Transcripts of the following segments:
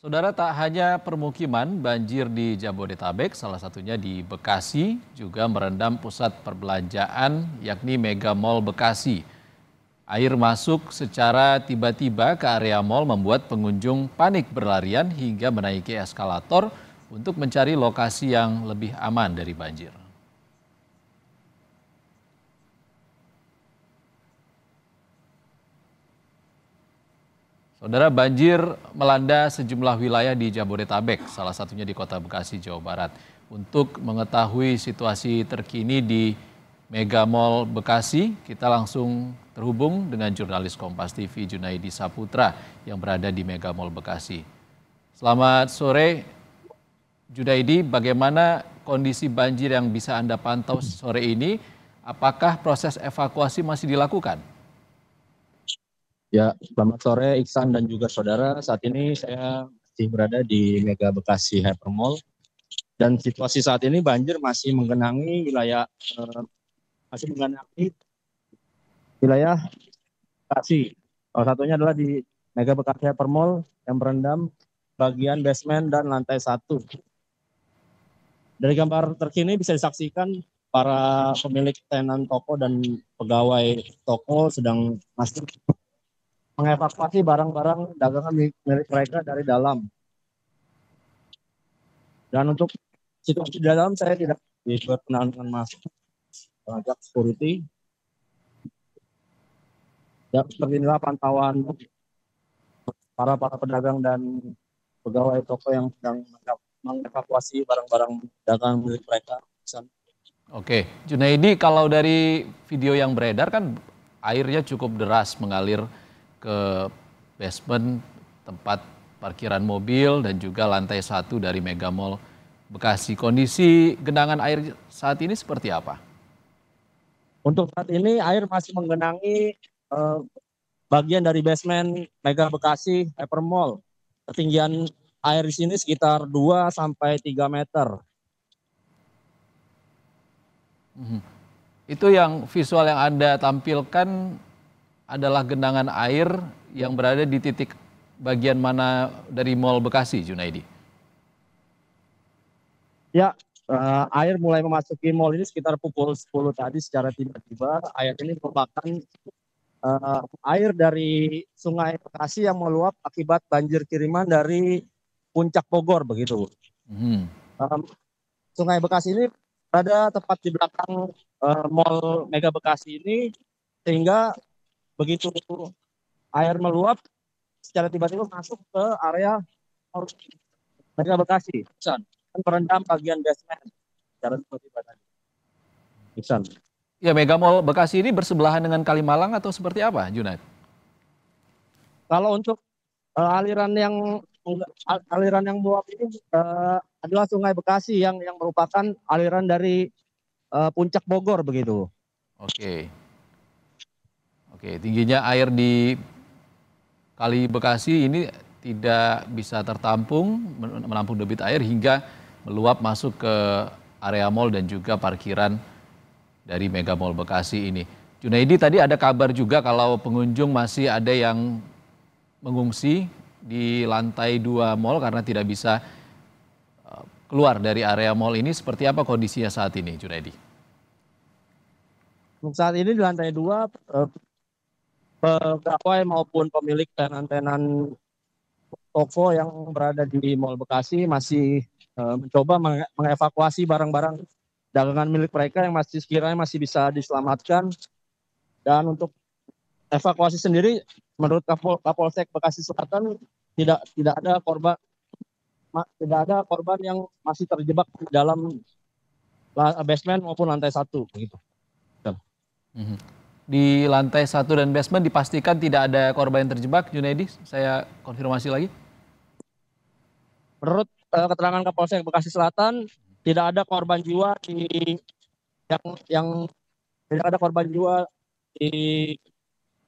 Saudara, tak hanya permukiman, banjir di Jabodetabek, salah satunya di Bekasi, juga merendam pusat perbelanjaan yakni Mega Mall Bekasi. Air masuk secara tiba-tiba ke area mal membuat pengunjung panik berlarian hingga menaiki eskalator untuk mencari lokasi yang lebih aman dari banjir. Saudara, banjir melanda sejumlah wilayah di Jabodetabek, salah satunya di Kota Bekasi, Jawa Barat. Untuk mengetahui situasi terkini di Mega Mall Bekasi, kita langsung terhubung dengan jurnalis Kompas TV Junaidi Saputra yang berada di Mega Mall Bekasi. Selamat sore, Junaidi. Bagaimana kondisi banjir yang bisa Anda pantau sore ini? Apakah proses evakuasi masih dilakukan? Ya, selamat sore Iksan dan juga saudara. Saat ini saya masih berada di Mega Bekasi Hypermall dan situasi saat ini banjir masih menggenangi wilayah Bekasi. Salah satunya adalah di Mega Bekasi Hypermall yang merendam bagian basement dan lantai 1. Dari gambar terkini bisa disaksikan para pemilik tenan toko dan pegawai toko sedang masuk mengevakuasi barang-barang dagangan milik mereka dari dalam. Dan untuk situasi di dalam saya tidak diperkenankan masuk pajak security. Ya, seperti inilah pantauan para pedagang dan pegawai toko yang sedang mengevakuasi barang-barang dagangan milik mereka. Oke, Junaidi, kalau dari video yang beredar kan airnya cukup deras mengalir ke basement tempat parkiran mobil dan juga lantai 1 dari Mega Mall Bekasi. Kondisi genangan air saat ini seperti apa? Untuk saat ini air masih menggenangi bagian dari basement Mega Bekasi Hypermall. Ketinggian air di sini sekitar 2 sampai 3 meter. Itu yang visual yang Anda tampilkan adalah genangan air yang berada di titik bagian mana dari Mall Bekasi, Junaidi? Ya, air mulai memasuki mall ini sekitar pukul 10 tadi secara tiba-tiba. Air ini merupakan air dari Sungai Bekasi yang meluap akibat banjir kiriman dari Puncak Bogor begitu. Sungai Bekasi ini berada tepat di belakang Mall Mega Bekasi ini, sehingga begitu air meluap secara tiba-tiba masuk ke area Mega Bekasi dan merendam bagian basement secara tiba-tiba tadi. Ya, Mega Mall Bekasi ini bersebelahan dengan Kalimalang atau seperti apa, Junaid? Kalau untuk aliran yang meluap ini adalah Sungai Bekasi yang merupakan aliran dari Puncak Bogor begitu. Oke, tingginya air di Kali Bekasi ini tidak bisa tertampung, menampung debit air hingga meluap masuk ke area mal dan juga parkiran dari Mega Mall Bekasi ini. Junaidi, tadi ada kabar juga kalau pengunjung masih ada yang mengungsi di lantai 2 mal karena tidak bisa keluar dari area mal ini. Seperti apa kondisinya saat ini, Junaidi? Saat ini di lantai 2 pegawai maupun pemilik tenan-tenan toko yang berada di Mall Bekasi masih mencoba mengevakuasi barang-barang dagangan milik mereka yang sekiranya masih bisa diselamatkan. Dan untuk evakuasi sendiri, menurut Kapolsek Bekasi Selatan tidak ada korban yang masih terjebak di dalam basement maupun lantai 1 begitu. Di lantai 1 dan basement dipastikan tidak ada korban yang terjebak, Junaidi? Saya konfirmasi lagi. Menurut keterangan Kapolsek Bekasi Selatan, tidak ada korban jiwa yang tidak ada korban jiwa di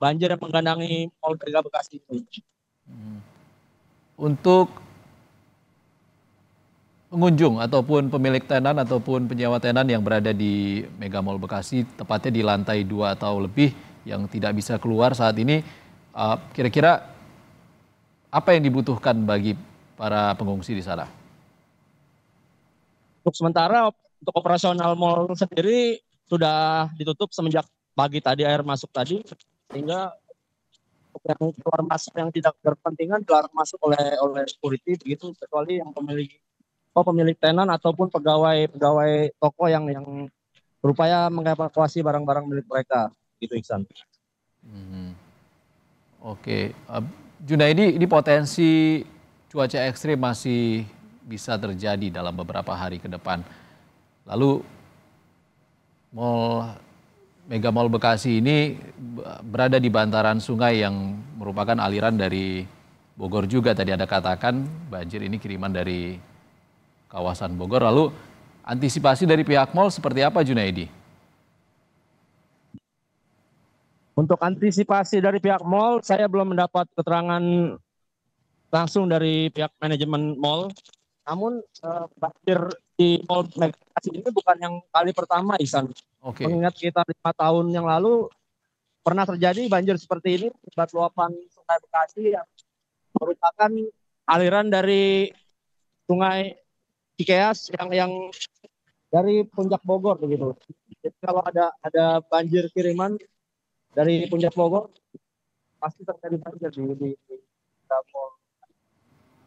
banjir yang menggenangi Mall Mega Bekasi. Untuk pengunjung ataupun pemilik tenan ataupun penyewa tenan yang berada di Mega Mall Bekasi, tepatnya di lantai 2 atau lebih yang tidak bisa keluar saat ini, kira-kira apa yang dibutuhkan bagi para pengungsi di sana? Untuk sementara untuk operasional mal sendiri sudah ditutup semenjak pagi tadi air masuk tadi, sehingga yang keluar masuk yang tidak berkepentingan keluar masuk oleh security begitu, kecuali yang pemilik tenan ataupun pegawai toko yang berupaya mengevakuasi barang-barang milik mereka gitu, Iksan. Oke, Junaidi, ini potensi cuaca ekstrim masih bisa terjadi dalam beberapa hari ke depan. Lalu Mega Mall Bekasi ini berada di bantaran sungai yang merupakan aliran dari Bogor juga. Tadi Anda katakan banjir ini kiriman dari kawasan Bogor. Lalu antisipasi dari pihak mall seperti apa, Junaidi? Untuk antisipasi dari pihak mall, saya belum mendapat keterangan langsung dari pihak manajemen mall. Namun banjir di Mall Bekasi ini bukan yang kali pertama, Ihsan. Oke. Mengingat kita 5 tahun yang lalu pernah terjadi banjir seperti ini akibat luapan Sungai Bekasi yang merupakan aliran dari Sungai Cikeas yang dari puncak Bogor begitu. Jadi kalau ada banjir kiriman dari puncak Bogor pasti terjadi banjir di mall.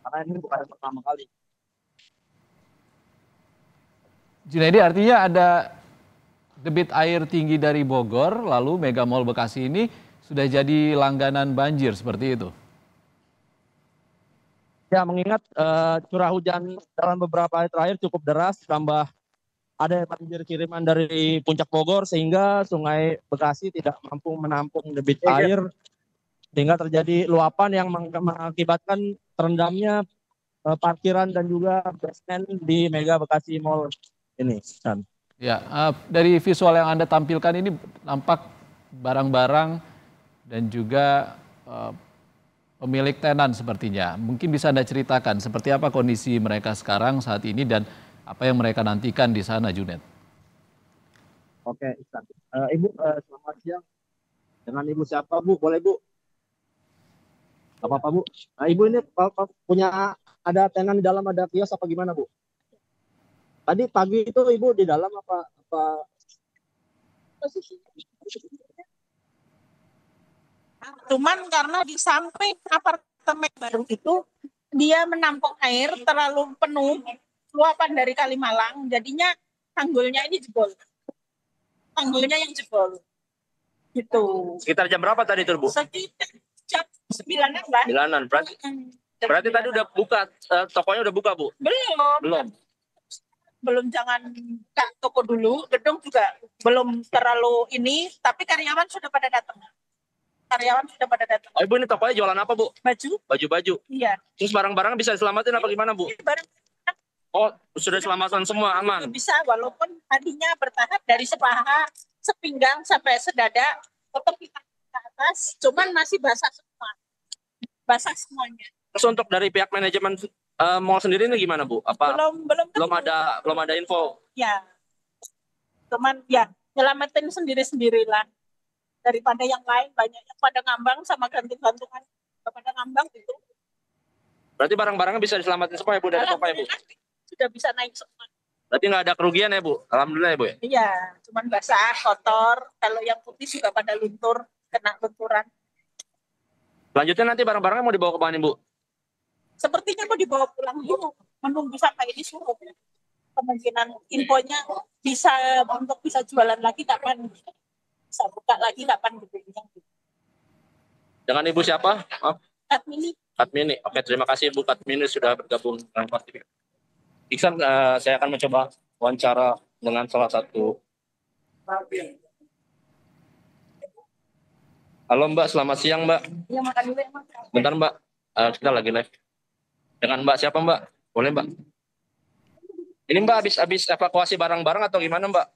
Karena ini bukan yang pertama kali. Junaidi, artinya ada debit air tinggi dari Bogor, lalu Mega Mall Bekasi ini sudah jadi langganan banjir seperti itu? Ya, mengingat curah hujan dalam beberapa hari terakhir cukup deras, tambah ada banjir kiriman dari puncak Bogor sehingga Sungai Bekasi tidak mampu menampung debit air, sehingga terjadi luapan yang mengakibatkan terendamnya parkiran dan juga basement di Mega Bekasi Mall ini. Ya, dari visual yang Anda tampilkan ini nampak barang-barang dan juga pemilik tenan sepertinya. Mungkin bisa Anda ceritakan seperti apa kondisi mereka sekarang saat ini dan apa yang mereka nantikan di sana, Junet? Oke, Ibu, selamat siang. Dengan Ibu siapa, Bu? Boleh, Bu? Apa-apa, Bu? Nah, Ibu ini punya ada tenan di dalam, ada kios apa gimana, Bu? Tadi pagi itu Ibu di dalam apa Cuman karena di samping apartemen baru itu dia menampung air terlalu penuh, luapan dari Kalimalang, jadinya tanggulnya ini jebol. Tanggulnya yang jebol. Gitu. Sekitar jam berapa tadi itu, Bu? Sekitar jam 9-an, Mbak. 9-an. Berarti tadi udah buka, tokonya udah buka, Bu? Belum, jangan buka toko dulu, gedung juga belum terlalu ini, tapi karyawan sudah pada datang. Oh, Ibu ini tokonya jualan apa, Bu? Baju. Iya. Terus barang-barang bisa diselamatin apa gimana, Bu? Oh, sudah diselamatkan semua, aman? Bisa, walaupun tadinya bertahap dari sepinggang sampai sedada, tetap kita ke atas, cuman masih basah semuanya. Terus untuk dari pihak manajemen mall sendiri ini gimana, Bu? Apa belum ada info? Ya, cuman ya nyelamatin sendiri-sendirilah daripada yang lain, banyak yang pada ngambang sama gantung-gantungan pada ngambang gitu. Berarti barang-barangnya bisa diselamatin semua ya, Bu, dari toko ya, Bu? Sudah bisa naik semua. Berarti nggak ada kerugian ya, Bu? Alhamdulillah ya, Bu? Iya, cuman basah, kotor. Kalau yang putih juga pada luntur, kena lunturan. Selanjutnya nanti barang-barangnya mau dibawa ke mana, Bu? Sepertinya mau dibawa pulang dulu, menunggu sampai ini surut. Kemungkinan infonya bisa jualan lagi kapan, bisa buka lagi kapan gitu. Dengan Ibu siapa? Katmini. Oke, terima kasih Bu Katmini sudah bergabung dengan TV. Iksan, saya akan mencoba wawancara dengan salah satu. Halo Mbak, selamat siang Mbak. Ya, makan dulu ya, Mas. Bentar Mbak, kita lagi live. Dengan Mbak siapa Mbak? Boleh Mbak? Ini Mbak habis evakuasi barang-barang atau gimana Mbak?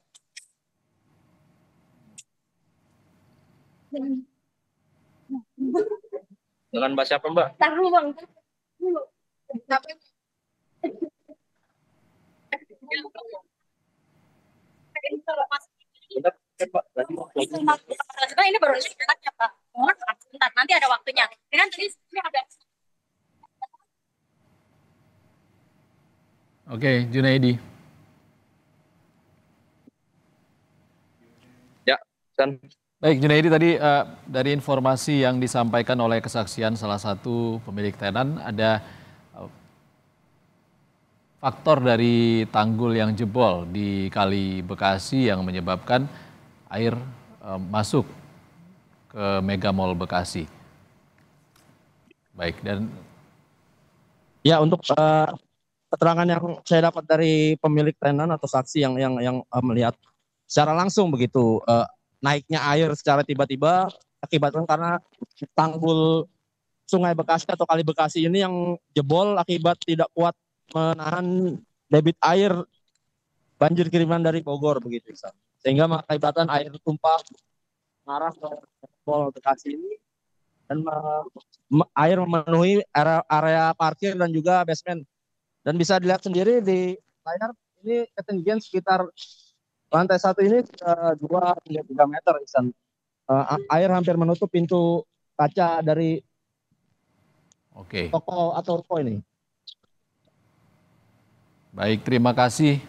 Dengan Mbak siapa Mbak? Taruh Bang. Nah, ini baru ya Pak. Mohon maaf, sebentar, nanti ada waktunya. Ini kan tadi ada Oke, Junaidi. Ya, San. Baik, Junaidi, tadi dari informasi yang disampaikan oleh kesaksian salah satu pemilik tenan, ada faktor dari tanggul yang jebol di Kali Bekasi yang menyebabkan air masuk ke Mega Mall Bekasi. Baik, dan Ya, untuk keterangan yang saya dapat dari pemilik tenan atau saksi yang melihat secara langsung begitu, naiknya air secara tiba-tiba akibatkan karena tanggul Sungai Bekasi atau Kali Bekasi ini yang jebol akibat tidak kuat menahan debit air banjir kiriman dari Bogor begitu, sehingga mengakibatkan air tumpah mengarah ke Mall Bekasi ini dan air memenuhi area parkir dan juga basement. Dan bisa dilihat sendiri di layar ini ketinggian sekitar lantai 1 ini 2 hingga 3 meter, Isan. Air hampir menutup pintu kaca dari toko atau ruko ini. Baik, terima kasih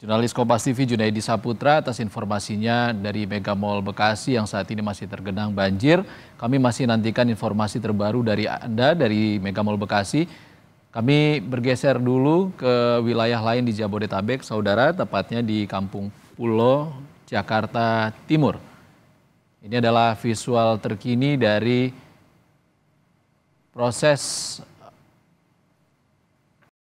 jurnalis Kompas TV Junaidi Saputra atas informasinya dari Mega Mall Bekasi yang saat ini masih tergenang banjir. Kami masih nantikan informasi terbaru dari Anda dari Mega Mall Bekasi. Kami bergeser dulu ke wilayah lain di Jabodetabek, saudara, tepatnya di Kampung Pulo, Jakarta Timur. Ini adalah visual terkini dari proses